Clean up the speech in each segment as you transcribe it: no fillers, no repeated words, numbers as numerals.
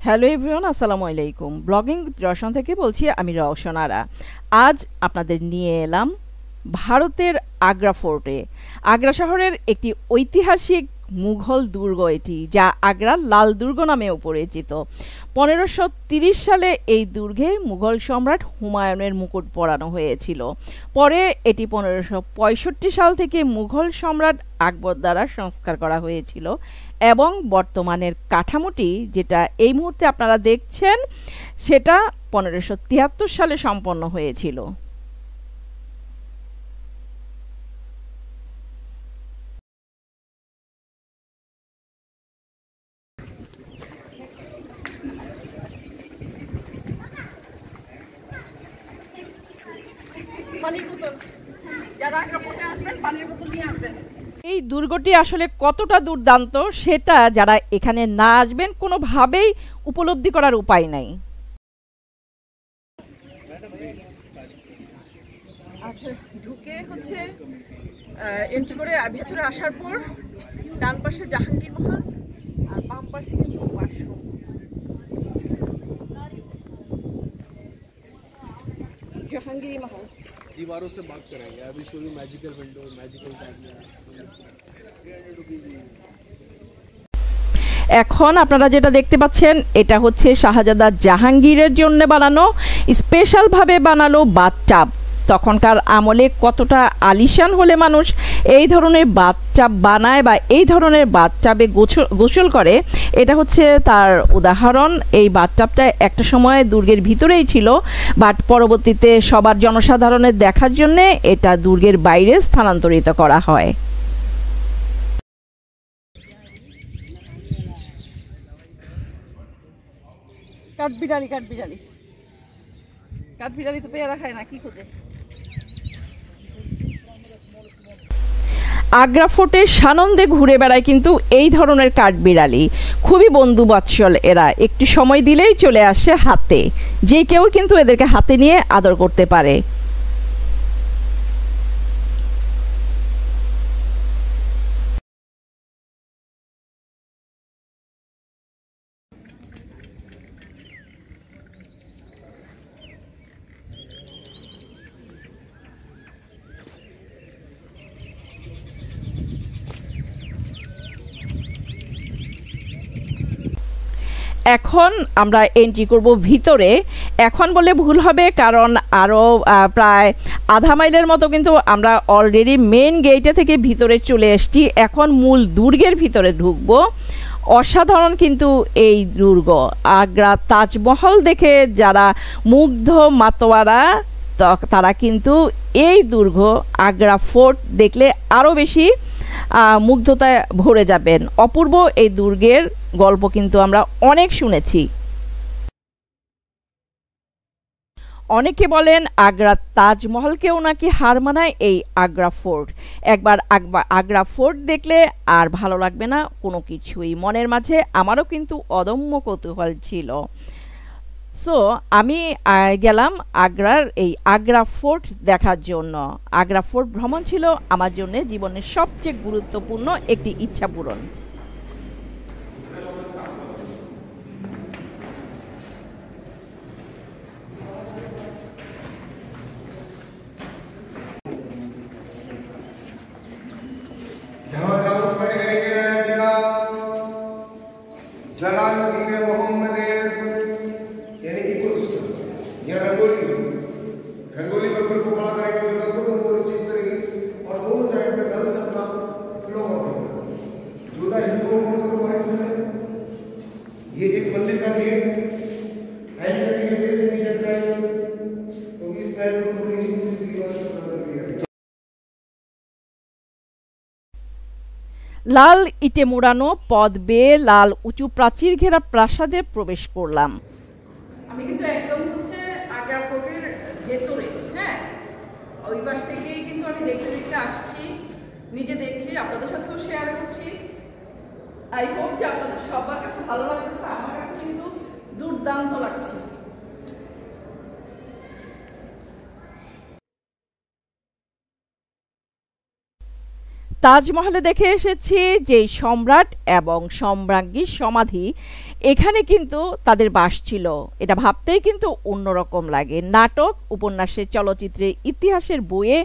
Hello everyone, আসসালামু আলাইকুম। Blogging Rowshan থেকে বলছি, আমি রওশন আরা। আজ আপনাদের নিয়ে এলাম ভারতের আগ্রা ফোর্টে। আগ্রা শহরের একটি ঐতিহাসিক মুঘল দুর্গ এটি, যা আগ্রার লাল দুর্গ নামেও পরিচিত। 1530 সালে এই দুর্গে মুঘল সম্রাট হুমায়ুনের মুকুট পরানো হয়েছিল। পরে এটি 1565 সাল থেকে মুঘল সম্রাট আকবর দ্বারা সংস্কার করা হয়েছিল এবং বর্তমানের কাঠামোটি যেটা এই মুহূর্তে আপনারা দেখছেন সেটা 1573 সালে সম্পন্ন হয়েছিল। এই দুর্গটি আসলে কতটা দুর্দান্ত সেটা যারা এখানে না আসবেন কোনোভাবেই উপলব্ধি করার উপায় নাই। আচ্ছা, ঢুকে হচ্ছে এন্ট্রি করে ভেতরে আসার পর ডান পাশে জাহাঙ্গীর মহল আর বাম পাশে কিন্তু ওয়াশরুম। जहांगीरी महल दीवारों से बात करेंगे। अभी show you magical window, magical এখন আপনারা যেটা দেখতে পাচ্ছেন এটা হচ্ছে শাহজাদা জাহাঙ্গীরের জন্য বানানো, স্পেশালভাবে বানানো বাথটাব। তখনকার আমলে কতটা আলিশান হলে মানুষ এই ধরনের বাথটাব বানায় বা এই ধরনের বাথটাবে গোসল করে, এটা হচ্ছে তার উদাহরণ। এই বাথটাবটা একটা সময় দুর্গের ভিতরেই ছিল, বাট পরবর্তীতে সবার জনসাধারণের দেখার জন্য এটা দুর্গের বাইরে স্থানান্তরিত করা হয়। কাঠবিড়ালি কাঠবিড়ালি কাঠবিড়ালি তো পেয়ারা খায় না, কি খোঁজে? আগ্রা ফোর্টের সানন্দে ঘুরে বেড়ায় কিন্তু এই ধরনের কাঠবিড়ালি। খুবই বন্ধুবৎসল এরা, একটু সময় দিলেই চলে আসে হাতে, যে কেউ কিন্তু এদেরকে হাতে নিয়ে আদর করতে পারে। এখন আমরা এন্ট্রি করব ভিতরে। এখন বলে ভুল হবে, কারণ আরও প্রায় আধা মাইলের মতো কিন্তু আমরা অলরেডি মেন গেটে থেকে ভিতরে চলে এসেছি। এখন মূল দুর্গের ভিতরে ঢুকব। অসাধারণ কিন্তু এই দুর্গ। আগ্রা তাজমহল দেখে যারা মুগ্ধ মাতোয়ারা তারা কিন্তু এই দুর্গ আগ্রা ফোর্ট দেখলে আরও বেশি মুগ্ধতায় ভরে যাবেন। অপূর্ব এই দুর্গের গল্প কিন্তু আমরা অনেক শুনেছি। অনেকে বলেন আগ্রা তাজমহলকেও নাকি হার মানায় এই আগ্রা ফোর্ট। একবার আগ্রা ফোর্ট দেখলে আর ভালো লাগবে না কোনো কিছুই। মনের মাঝে আমারও কিন্তু অদম্য কৌতূহল ছিল। সো আমি গেলাম আগ্রার এই আগ্রা ফোর্ট দেখার জন্য। আগ্রা ফোর্ট ভ্রমণ ছিল আমার জন্য জীবনের সবচেয়ে গুরুত্বপূর্ণ একটি ইচ্ছা পূরণ। रंगोली पेपर को बड़ा करेंगे, जगह को वो रिसीव करेगी और दोनों साइड पे गर्ल्स अपना फ्लो करेंगे। जोधा हिंदुओं को तो वाइट में ये एक मंदिर का गेट एंट्री के बेस से नीचे जाएगा, तो इस साइड को पूरी दीवार से बना दिया। লাল ইটে মোড়ানো পথ বেয়ে লাল উঁচু প্রাচীর ঘেরা প্রাসাদে প্রবেশ করলাম। আমি কিন্তু একদম হচ্ছে আগ্রা ফোর্টের ভেতরে, হ্যাঁ, ওই পাশ থেকেই কিন্তু আমি দেখতে দেখতে আসছি, নিজে দেখছি, আপনাদের সাথেও শেয়ার করছি। আই হোপ যে আপনাদের সবার কাছে ভালো লাগতেছে। আমার কাছে কিন্তু দুর্দান্ত লাগছে। তাজমহলে দেখে এসেছি যে সম্রাট এবং সম্রাজ্ঞীর সমাধি, এখানে কিন্তু তাদের বাস ছিল। এটা ভাবতেই কিন্তু অন্যরকম লাগে। নাটক, উপন্যাসে, চলচ্চিত্রে, ইতিহাসের বইয়ে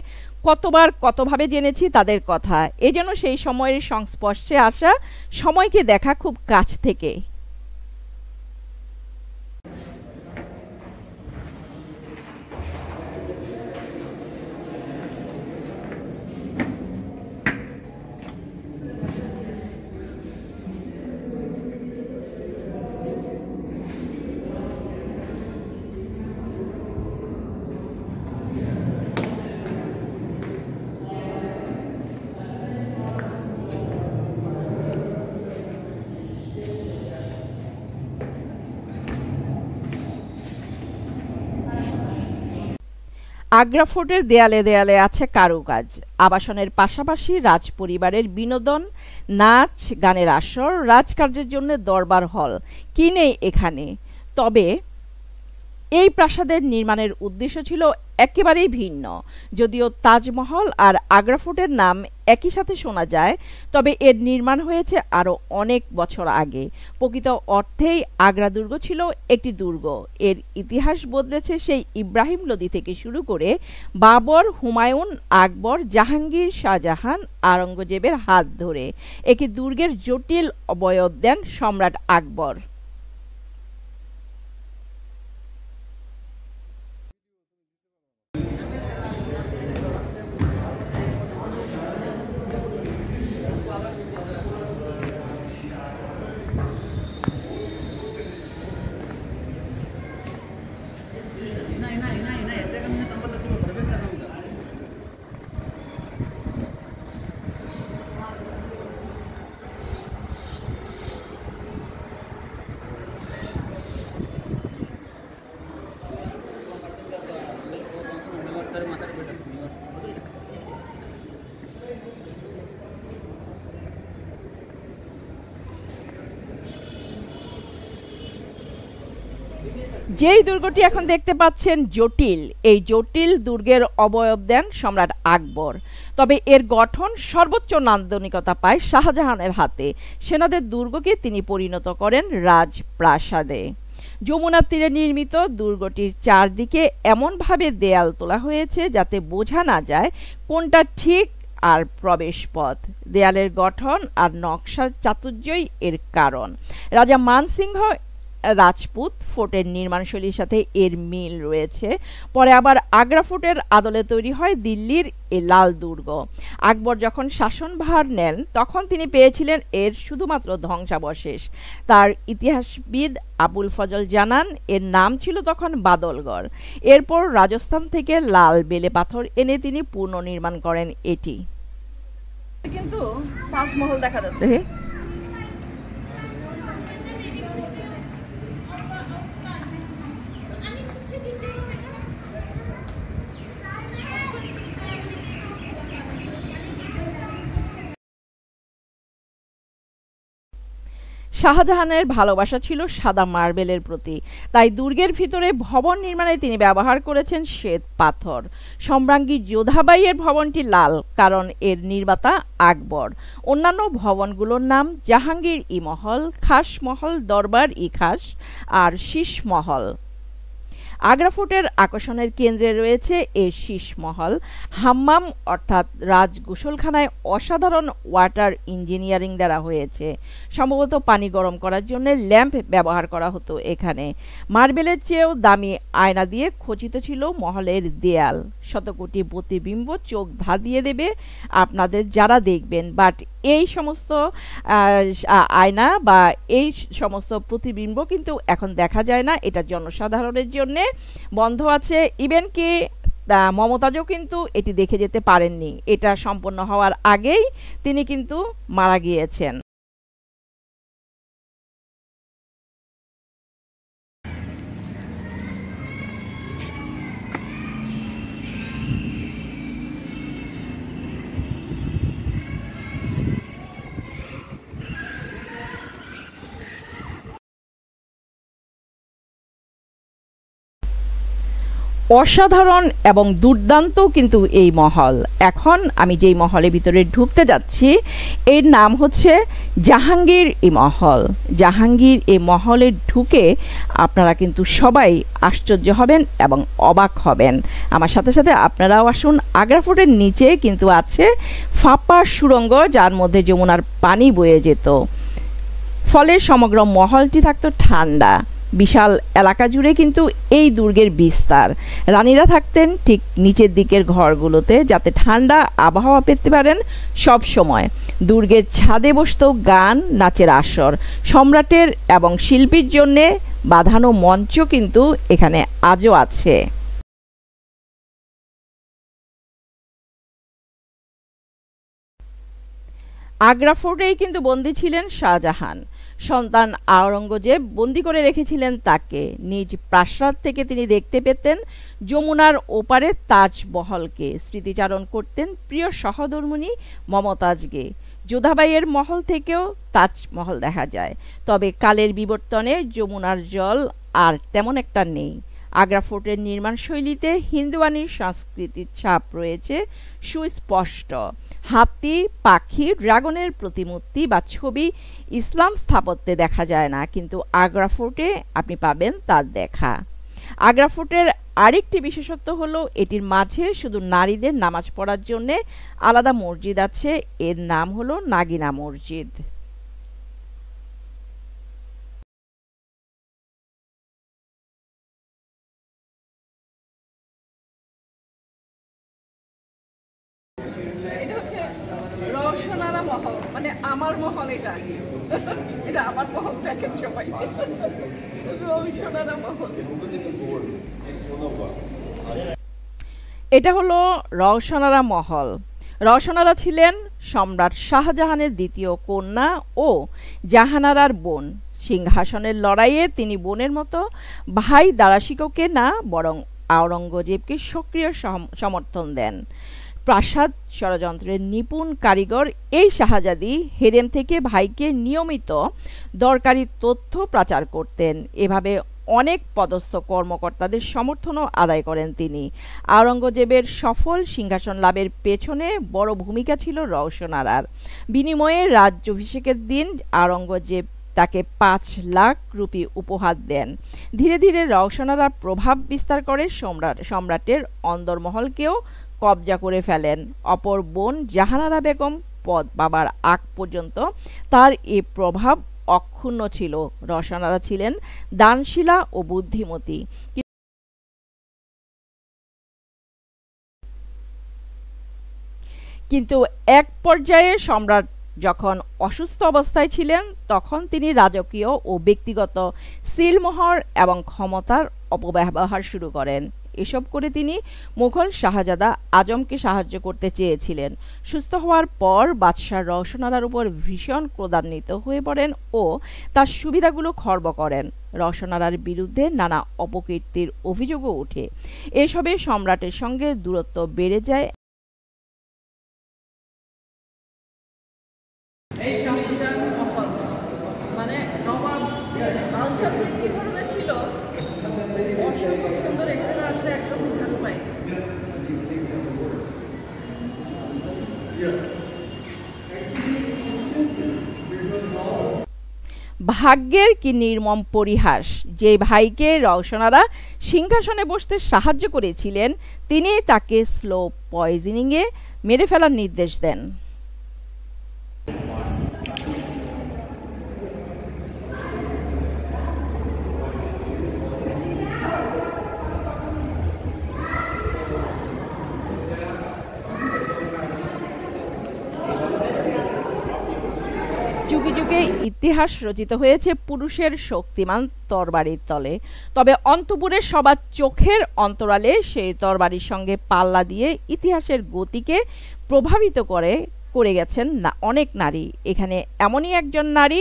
কতবার কতভাবে জেনেছি তাদের কথা। এজন্য সেই সময়ের সংস্পর্শে আসা, সময়কে দেখা খুব কাছ থেকে। আগ্রা ফোর্টের দেয়ালে দেয়ালে আছে কারুকাজ। আবাসনের পাশাপাশি রাজপরিবারের বিনোদন, নাচ গানের আসর, রাজকার্যের জন্য দরবার হল, কি নেই এখানে। তবে এই প্রাসাদের নির্মাণের উদ্দেশ্য ছিল একেবারেই ভিন্ন। যদিও তাজমহল আর আগ্রা ফোর্টের নাম একই সাথে শোনা যায়, তবে এর নির্মাণ হয়েছে আরও অনেক বছর আগে। প্রকৃত অর্থেই আগ্রা দুর্গ ছিল একটি দুর্গ। এর ইতিহাস বদলেছে সেই ইব্রাহিম লোদি থেকে শুরু করে বাবর, হুমায়ুন, আকবর, জাহাঙ্গীর, শাহজাহান, আওরঙ্গজেবের হাত ধরে। একে দুর্গের জটিল অবয়ব দেন সম্রাট আকবর। যেই দুর্গটি এখন দেখতে পাচ্ছেন জটিল, এই জটিল দুর্গের অবয়ব দেন সম্রাট আকবর। তবে এর গঠন সর্বোচ্চ নান্দনিকতা পায় শাহজাহানের হাতে। সেনাদের দুর্গকে তিনি পরিণত করেন রাজপ্রাসাদে। যমুনার তীরে নির্মিত দুর্গটির চারদিকে এমনভাবে দেয়াল তোলা হয়েছে যাতে বোঝা না যায় কোনটা ঠিক আর প্রবেশ পথ। দেয়ালের গঠন আর নকশার চাতুর্যই এর কারণ। রাজা মানসিংহ রাজপুত ফোর্টের নির্মাণশৈলীর সাথে এর মিল রয়েছে। পরে আবার আগ্রা ফোর্টের আদলে তৈরি হয় দিল্লির এ লাল দুর্গ। আকবর যখন শাসনভার নেন তখন তিনি পেয়েছিলেন এর শুধুমাত্র ধ্বংসাবশেষ। তার ইতিহাসবিদ আবুল ফজল জানান এর নাম ছিল তখন বাদলগড়। এরপর রাজস্থান থেকে লাল বেলে পাথর এনে তিনি পুনর্নির্মাণ করেন এটি। কিন্তু তাজমহল দেখা যাচ্ছে। শাহজাহানের ভালোবাসা ছিল সাদা মার্বেলের প্রতি, তাই দুর্গের ভিতরে ভবন নির্মাণে তিনি ব্যবহার করেছেন শ্বেত পাথর। সম্রাজ্ঞী যোধাবাইয়ের ভবনটি লাল, কারণ এর নির্মাতা আকবর। অন্যান্য ভবনগুলোর নাম জাহাঙ্গীর ই মহল, খাস মহল, দরবার ই খাস আর শীষ মহল। আগ্রা ফোর্টের আকর্ষণের কেন্দ্রে রয়েছে এর শীষ মহল। হাম্মাম অর্থাৎ রাজ গোসলখানায় অসাধারণ ওয়াটার ইঞ্জিনিয়ারিং দ্বারা হয়েছে। সম্ভবত পানি গরম করার জন্য ল্যাম্প ব্যবহার করা হতো এখানে। মার্বেলের চেয়েও দামি আয়না দিয়ে খচিত ছিল মহলের দেয়াল। শতকোটি প্রতিবিম্ব চোখ ধাঁধিয়ে দেবে আপনাদের যারা দেখবেন। বাট এই সমস্ত আয়না বা এই সমস্ত প্রতিবিম্ব কিন্তু এখন দেখা যায় না, এটা জনসাধারণের জন্য বন্ধ আছে। ইভেন কি মমতাজও কিন্তু এটি দেখে যেতে পারেননি। এটা সম্পন্ন হওয়ার আগেই তিনি কিন্তু মারা গিয়েছেন। অসাধারণ এবং দুর্দান্ত কিন্তু এই মহল। এখন আমি যেই মহলের ভিতরে ঢুকতে যাচ্ছি এর নাম হচ্ছে জাহাঙ্গীর ই মহল। জাহাঙ্গীর এই মহলে ঢুকে আপনারা কিন্তু সবাই আশ্চর্য হবেন এবং অবাক হবেন। আমার সাথে সাথে আপনারাও আসুন। আগ্রা ফোর্টের নিচে কিন্তু আছে ফাঁপা সুড়ঙ্গ, যার মধ্যে যমুনার পানি বয়ে যেত, ফলে সমগ্র মহলটি থাকতো ঠান্ডা। বিশাল এলাকা জুড়ে কিন্তু এই দুর্গের বিস্তার। রানীরা থাকতেন ঠিক নিচের দিকের ঘরগুলোতে, যাতে ঠান্ডা আবহাওয়া পেতে পারেন সব সময়। দুর্গের ছাদে বসত গান নাচের আসর। সম্রাটের এবং শিল্পীর জন্যে বাঁধানো মঞ্চ কিন্তু এখানে আজও আছে। আগ্রা ফোর্টেই কিন্তু বন্দী ছিলেন শাহজাহান। সন্তান আওরঙ্গজেব বন্দি করে রেখেছিলেন তাকে। নিজ প্রাসাদ থেকে তিনি দেখতে পেতেন যমুনার ওপারে তাজমহলকে, স্মৃতিচারণ করতেন প্রিয় সহধর্মিণী মমতাজকে। যোধাবাইয়ের মহল থেকেও তাজমহল দেখা যায়, তবে কালের বিবর্তনে যমুনার জল আর তেমন একটা নেই। আগ্রা ফোর্টের নির্মাণ শৈলীতে হিন্দুয়ানির সংস্কৃতির ছাপ রয়েছে সুস্পষ্ট। হাতি, পাখি, ড্রাগনের প্রতিমূর্তি বা ছবি ইসলাম স্থাপত্যে দেখা যায় না, কিন্তু আগ্রা ফোর্টে আপনি পাবেন তার দেখা। আগ্রা ফোর্টের আরেকটি বিশেষত্ব হলো এটির মাঝে শুধু নারীদের নামাজ পড়ার জন্য আলাদা মসজিদ আছে। এর নাম হলো নাগিনা মসজিদ। এটা হচ্ছে রওশনারা মহল, মানে আমার মহল। এটা এটা আমার মহল, দেখেন সবাই। রওশনারা মহল, এটা হলো রওশনারা মহল। রওশনারা ছিলেন সম্রাট শাহজাহানের দ্বিতীয় কন্যা ও জাহানারার বোন। সিংহাসনের লড়াইয়ে তিনি বোনের মতো ভাই দারাশিকোকে না, বরং আওরঙ্গজেবকে সক্রিয় সমর্থন দেন। প্রাসাদ ষড়যন্ত্রের নিপুণ কারিগর এই শাহজাদি হেরেম থেকে ভাইকে নিয়মিত দরকারি তথ্য প্রচার করতেন। এভাবে অনেক পদস্থ কর্মকর্তাদের সমর্থনও আদায় করেন তিনি। আওরঙ্গজেবের সফল সিংহাসন লাভের পেছনে বড় ভূমিকা ছিল রওশনারার। বিনিময়ে রাজ্যাভিষেকের দিন আওরঙ্গজেব তাকে 5 লাখ রুপি উপহার দেন। ধীরে ধীরে রওশনারা প্রভাব বিস্তার করে সম্রাটের অন্দরমহলকেও কবজা করে ফেলেন। অপর বোন জাহানারা বেগম পদ পাবার আগ পর্যন্ত তার এই প্রভাব অক্ষুণ্ণ ছিল। রওশনারা ছিলেন দানশীলা ও বুদ্ধিমতী, কিন্তু এক পর্যায়ে সম্রাট যখন অসুস্থ অবস্থায় ছিলেন, তখন তিনি রাজকীয় ও ব্যক্তিগত সিলমোহর এবং ক্ষমতার অপব্যবহার শুরু করেন। এসব করে তিনি মুঘল শাহজাদা আজমকে সাহায্য করতে চেয়েছিলেন। সুস্থ হওয়ার পর বাদশাহ রওশনারার উপর ভীষণ ক্রোধান্বিত হয়ে পড়েন ও তার সুবিধাগুলো খর্ব করেন। রওশনারার বিরুদ্ধে নানা অপকীর্তির অভিযোগও ওঠে। এসবে সম্রাটের সঙ্গে দূরত্ব বেড়ে যায়। মানে নবাব আঞ্চল যে কি ধরনের ছিল, অসম্ভব সুন্দর। এখানে আসলে একদম ঝাঁক পাই। ভাগ্যের কি নির্মম পরিহাস, যে ভাইকে রওশনারা সিংহাসনে বসতে সাহায্য করেছিলেন, তিনি তাকে স্লো পয়জনিংয়ে মেরে ফেলার নির্দেশ দেন। যুগে যুগে ইতিহাস রচিত হয়েছে পুরুষের শক্তিমান তরবারির তলে, তবে অন্তপুরের সবার চোখের অন্তরালে সেই তরবারির সঙ্গে পাল্লা দিয়ে ইতিহাসের গতিকে প্রভাবিত করে গেছেন অনেক নারী। এখানে এমনই একজন নারী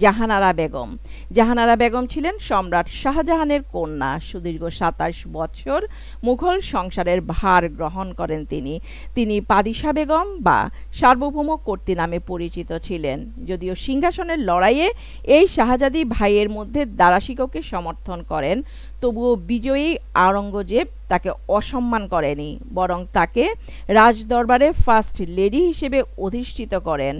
জাহানারা বেগম। জাহানারা বেগম ছিলেন সম্রাট শাহজাহানের কন্যা। সুদীর্ঘ 27 বছর মুঘল সংসারের ভার গ্রহণ করেন তিনি পাদিশা বেগম বা সার্বভৌম কর্ত্রী নামে পরিচিত ছিলেন। যদিও সিংহাসনের লড়াইয়ে এই শাহজাদি ভাইয়ের মধ্যে দারাশিকোকে সমর্থন করেন, তবুও বিজয়ী আওরঙ্গজেব তাকে অসম্মান করেনি, বরং তাকে রাজদরবারে ফার্স্ট লেডি হিসেবে অধিষ্ঠিত করেন।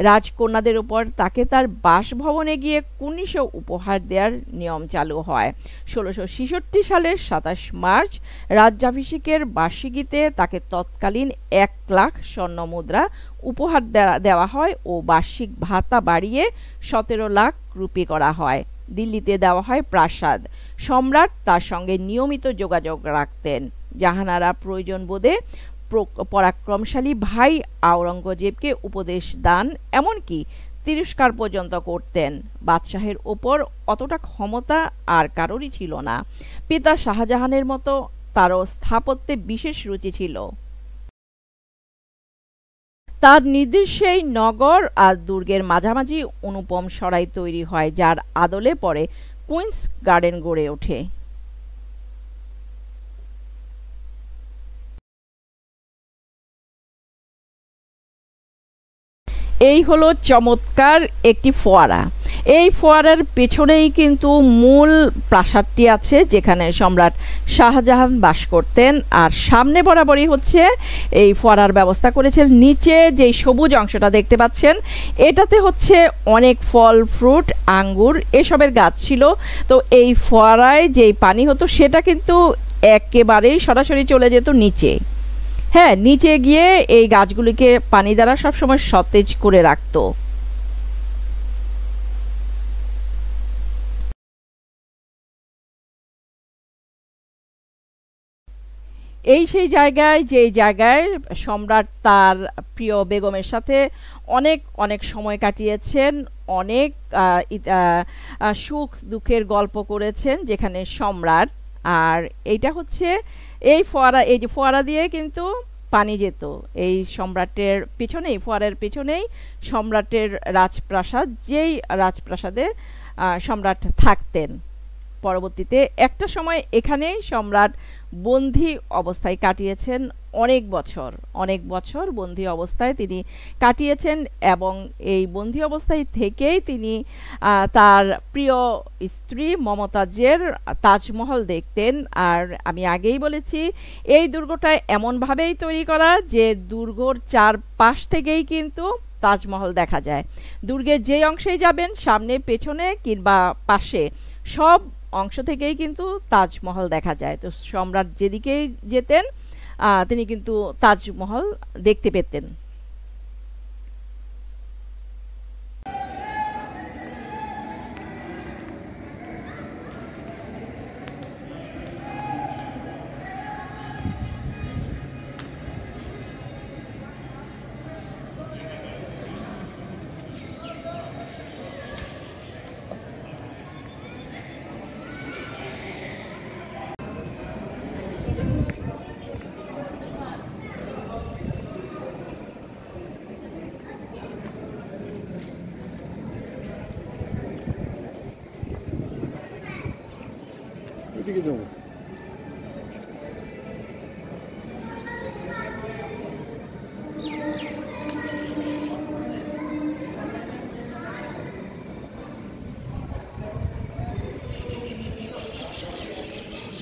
রাজকন্যাদের উপর তাকে তার বাসভবনে গিয়ে কুর্নিশ উপহার দেওয়ার নিয়ম চালু হয়। 1666 সালের 27 মার্চ রাজ্যাভিষেকের বার্ষিকীতে তাকে তৎকালীন 1 লাখ স্বর্ণমুদ্রা উপহার দেওয়া হয় ও বার্ষিক ভাতা বাড়িয়ে 17 লাখ রুপি করা হয়। দিল্লিতে দেওয়া হয় প্রাসাদ। সম্রাট তার সঙ্গে নিয়মিত যোগাযোগ রাখতেন। জাহানারা প্রয়োজন বোধে পরাক্রমশালী ভাই আওরঙ্গজেবকে উপদেশ দান, এমনকি তিরস্কার পর্যন্ত করতেন। বাদশাহের ওপর অতটা ক্ষমতা আর কারোরই ছিল না। পিতা শাহজাহানের মতো তারও স্থাপত্যে বিশেষ রুচি ছিল। তার নির্দেশেই নগর আর দুর্গের মাঝামাঝি অনুপম সরাই তৈরি হয়, যার আদলে পরে কুইন্স গার্ডেন গড়ে ওঠে। এই হলো চমৎকার একটি ফোয়ারা। এই ফোয়ারার পেছনেই কিন্তু মূল প্রাসাদটি আছে, যেখানে সম্রাট শাহজাহান বাস করতেন। আর সামনে বরাবরই হচ্ছে এই ফোয়ারার ব্যবস্থা করেছেন। নিচে যে সবুজ অংশটা দেখতে পাচ্ছেন, এটাতে হচ্ছে অনেক ফল, ফ্রুট, আঙ্গুর এসবের গাছ ছিল। তো এই ফোয়ারায় যেই পানি হতো সেটা কিন্তু একেবারেই সরাসরি চলে যেত নিচে। হ্যাঁ, নিচে গিয়ে এই গাছগুলিকে পানি দ্বারা সবসময় সতেজ করে রাখত। এই সেই জায়গায়, যেই জায়গায় সম্রাট তার প্রিয় বেগমের সাথে অনেক অনেক সময় কাটিয়েছেন, অনেক সুখ দুঃখের গল্প করেছেন, যেখানে সম্রাট। আর এইটা হচ্ছে এই ফোয়ারা, এই যে ফোয়ারা দিয়ে কিন্তু পানি যেত এই সম্রাটের পিছনেই, ফোয়ারার পিছনেই সম্রাটের রাজপ্রাসাদ, যেই রাজপ্রাসাদে সম্রাট থাকতেন। পরবর্তীতে একটা সময় এখানেই সম্রাট বন্দী অবস্থায় কাটিয়েছেন অনেক বছর বন্দী অবস্থায় তিনি কাটিয়েছেন। এবং এই বন্দী অবস্থায় থেকেই তিনি তার প্রিয় স্ত্রী মমতাজের তাজমহল দেখতেন। আর আমি আগেই বলেছি, এই দুর্গটা এমনভাবেই তৈরি করা যে দুর্গর চারপাশ থেকেই কিন্তু তাজমহল দেখা যায়। দুর্গের যে অংশেই যাবেন, সামনে, পেছনে কিংবা পাশে, সব অংশ থেকেই কিন্তু তাজমহল দেখা যায়। তো সম্রাট যেদিকেই যেতেন তিনি কিন্তু তাজমহল দেখতে পেতেন। এদিকে যাবো।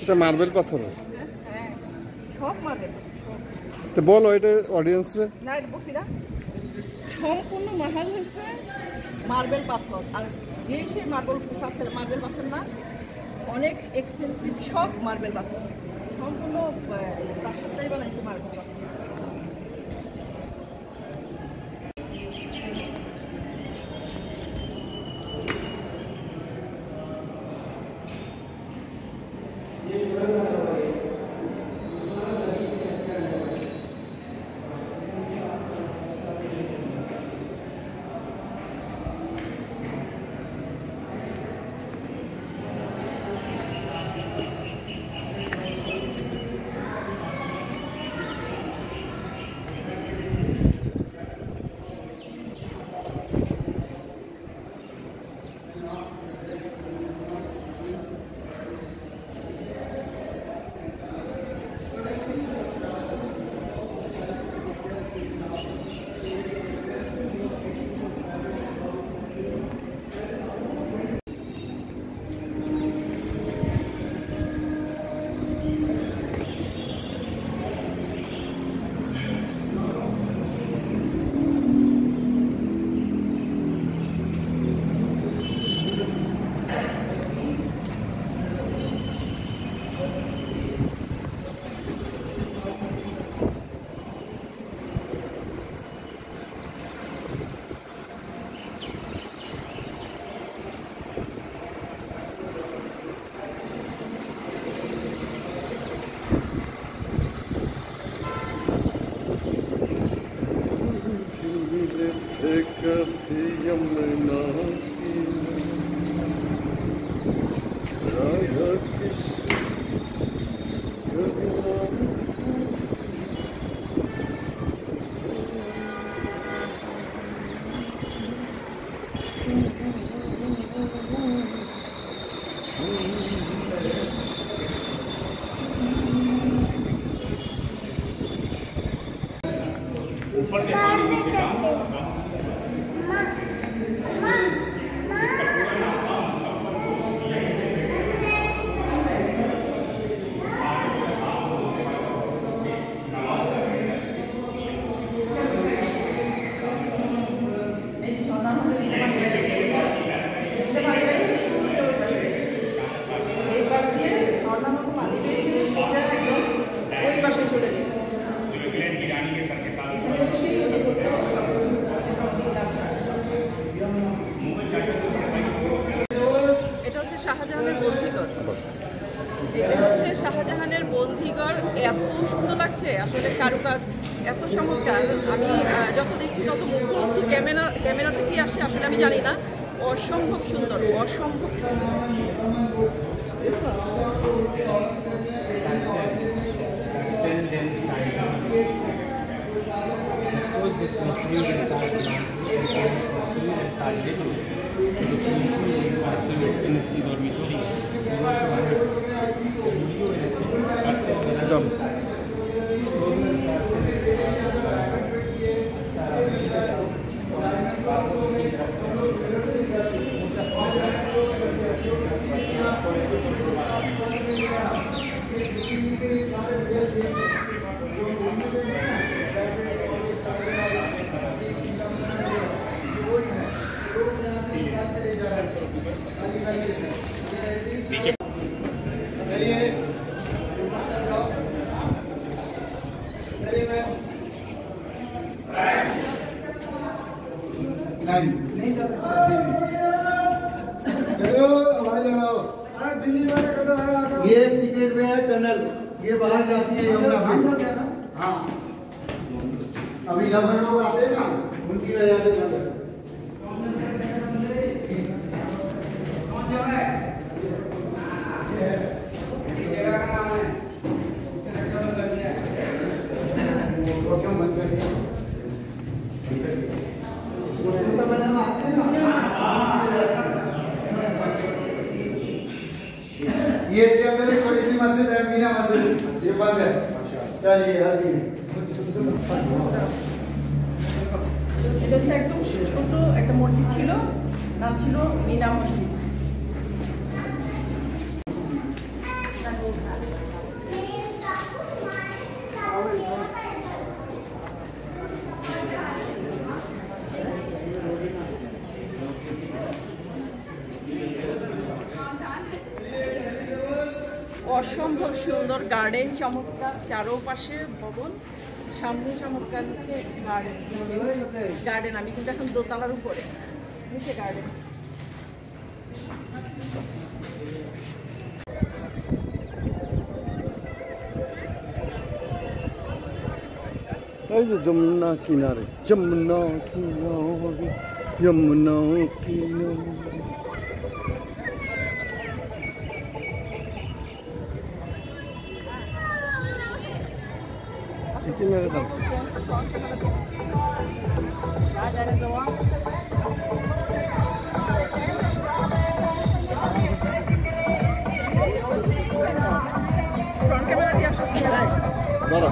এটা মার্বেল পাথর। হ্যাঁ, সব মার্বেল। তো বলো এটা অডিয়েন্স রে। না, এটা বলছি না, সম্পূর্ণ মহল হয়েছে মার্বেল পাথর। আর যে সেই মার্বেল পাথর না, অনেক এক্সপেন্সিভ, সব মার্বেল পাথর। সম্পূর্ণ প্রাসাদটাই বানাইছে মার্বেল পাথর। ऊपर से শাহজাহানের বন্দিঘর। এটা হচ্ছে শাহজাহানের বন্দিঘর। এত সুন্দর লাগছে আসলে, কারুকাজ এত চমৎকার। আমি যত দেখছি তত মুগ্ধ হচ্ছি। ক্যামেরাতে কি আসে আসলে আমি জানি না। অসম্ভব সুন্দর, অসম্ভব সুন্দর। ये सीक्रेट वे है टनल, ये बाहर जाती है यमुना में। हाँ, अभी लवर लोग आते हैं ना, उनकी वजह से ये इसके अंदर एक छोटी सी मस्जिद है, मीना मस्जिद, ये बंद है। चलिए हाजी। এটা হচ্ছে একদম ছোট একটা মসজিদ ছিল, নাম ছিল মিনা মসজিদ। অসম্ভব সুন্দর গার্ডেন, চমৎকার চারোপাশে ভবন, সামনে চমৎকার হচ্ছে গার্ডেন। আমি কিন্তু এখন দোতলার উপরে, নিচে গার্ডেন। এই যে যমুনা কিনারে, যমুনা কিনারে, যমুনা কিনারে। किनारे तक ফ্রন্ট ক্যামেরা দিয়ে দাঁড়া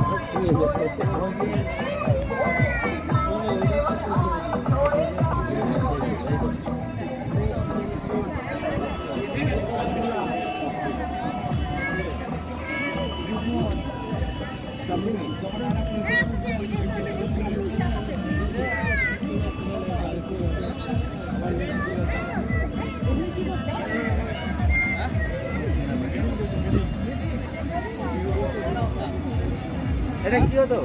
এটা কি হতো?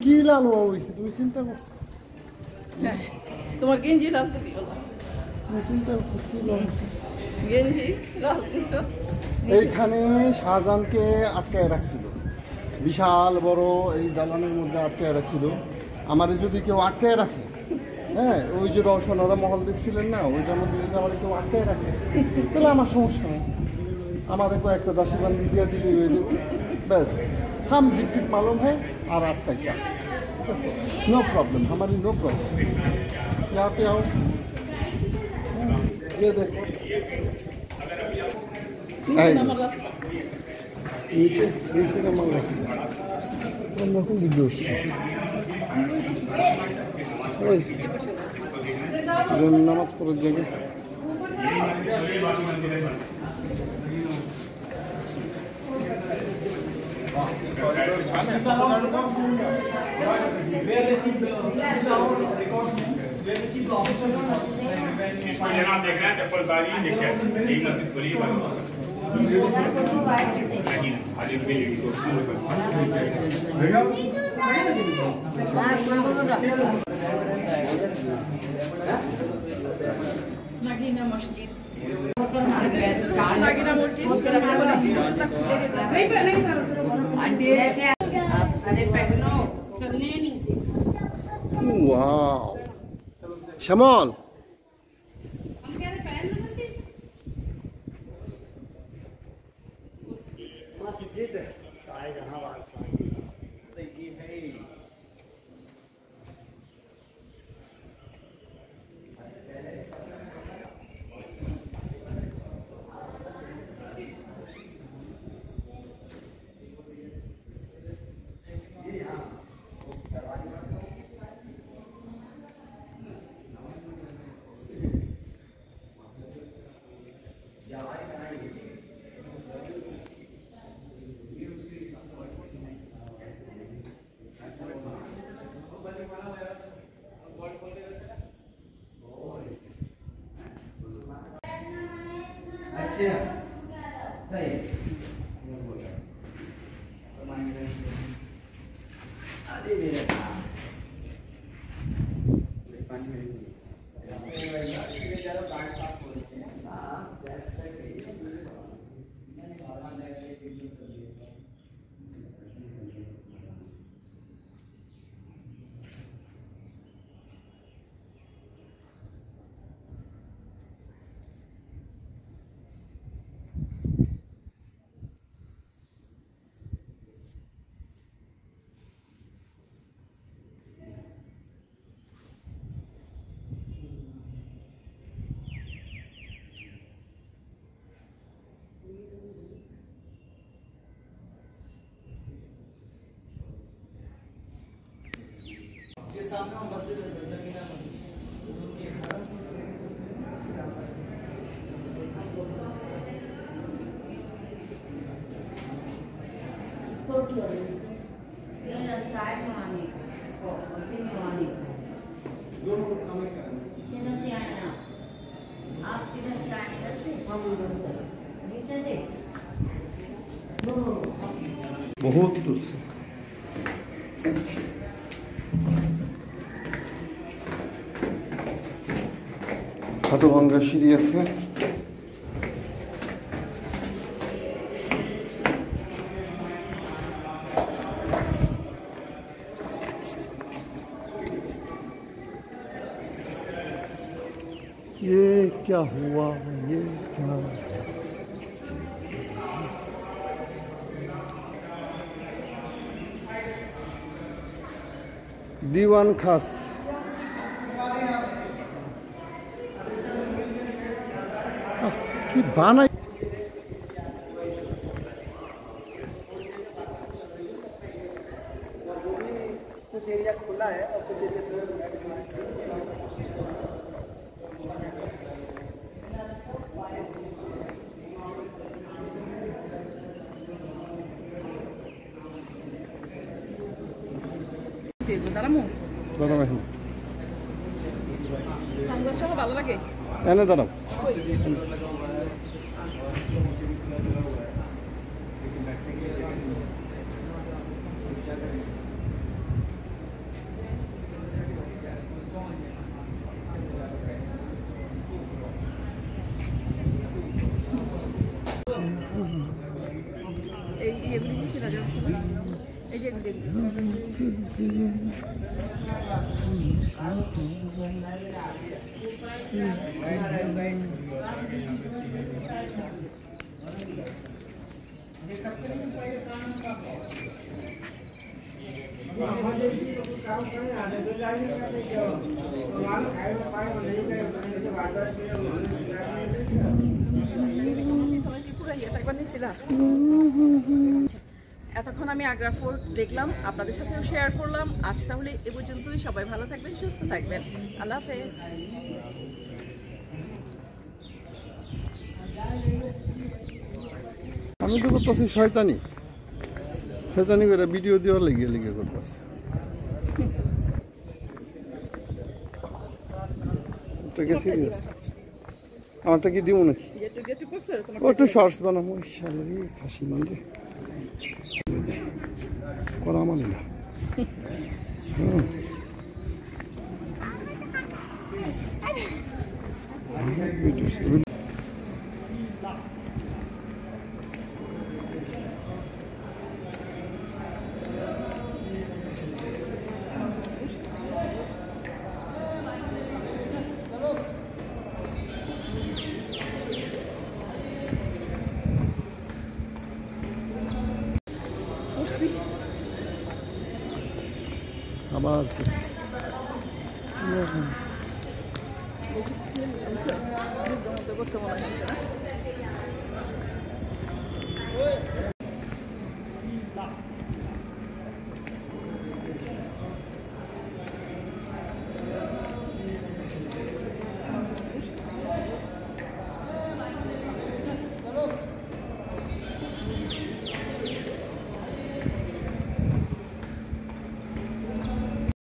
কি লাল হয়েছে তুমি চিন্তা করছো? তোমার গেঞ্জি লাল তো কি হলো? চিন্তা করছি কি লঞ্চ গেঞ্জি লস দিছো এইখানে শাহজাহানকে আটকায় রাখছিল, বিশাল বড় এই দালানের মধ্যে আটকায় রাখছিল। আমারে যদি কেউ আটকায় রাখে, হ্যাঁ ওই যে রওশনারা মহল দেখছিলেন না, ওইটার মধ্যে যদি আমার কেউ আটকায় রাখে তাহলে আমার সমস্যা নেই, আমার কয়েকটা দাসী বান্ধি দিয়ে দিলেই হয়ে যাবে, ব্যাস हम जिक जिक मालूम है और आपका क्या, नो प्रॉब्लम, हमारी नो प्रॉब्लम। यहाँ पे आओ, ये देखो नीचे नीचे का माल रास्ता অন্যরকম ভিডিও নামাজ পড়ার জায়গা। आप देख रहे हैं चप्पल बारी देखिए एक मस्जिद खुली है নাগিনা মসজিদ নাগিনা মসজিদ अरे पहनो चलने नीचे वाओ श्यामल मस्जिद शाहजहां ये रास्ता है माने को उसी में माने दोनों हमें क्या किधर से आए आप किधर से आए इधर से नीचे देख बहुत दूर से হাঁটু ভাঙ্গা সিঁড়ি আছে। ये क्या हुआ, ये क्या दीवान खास की बाना कुछ एरिया खुला है और कुछ एरिया দাঁড়ামো দাঁড়াও এখানে, সংঘর্ষ ভালো লাগে এনে দাঁড়াও। এতক্ষণ আমি আগ্রা ফোর্ট দেখলাম, আপনাদের সাথেও শেয়ার করলাম। আজ তাহলে এ পর্যন্তই। সবাই ভালো থাকবেন, সুস্থ থাকবেন। আল্লাহ হাফেজ। আমি তো করতেছি শয়তানি শয়তানি করে ভিডিও দেওয়ার লেগে লেগে করতেছি। এটাকে সিরিয়াস আমারটা কি দিব নাকি? একটু শর্টস বানাবো। শালি ফাঁসি মানে করা মানে না। আবার করতে মনে হয়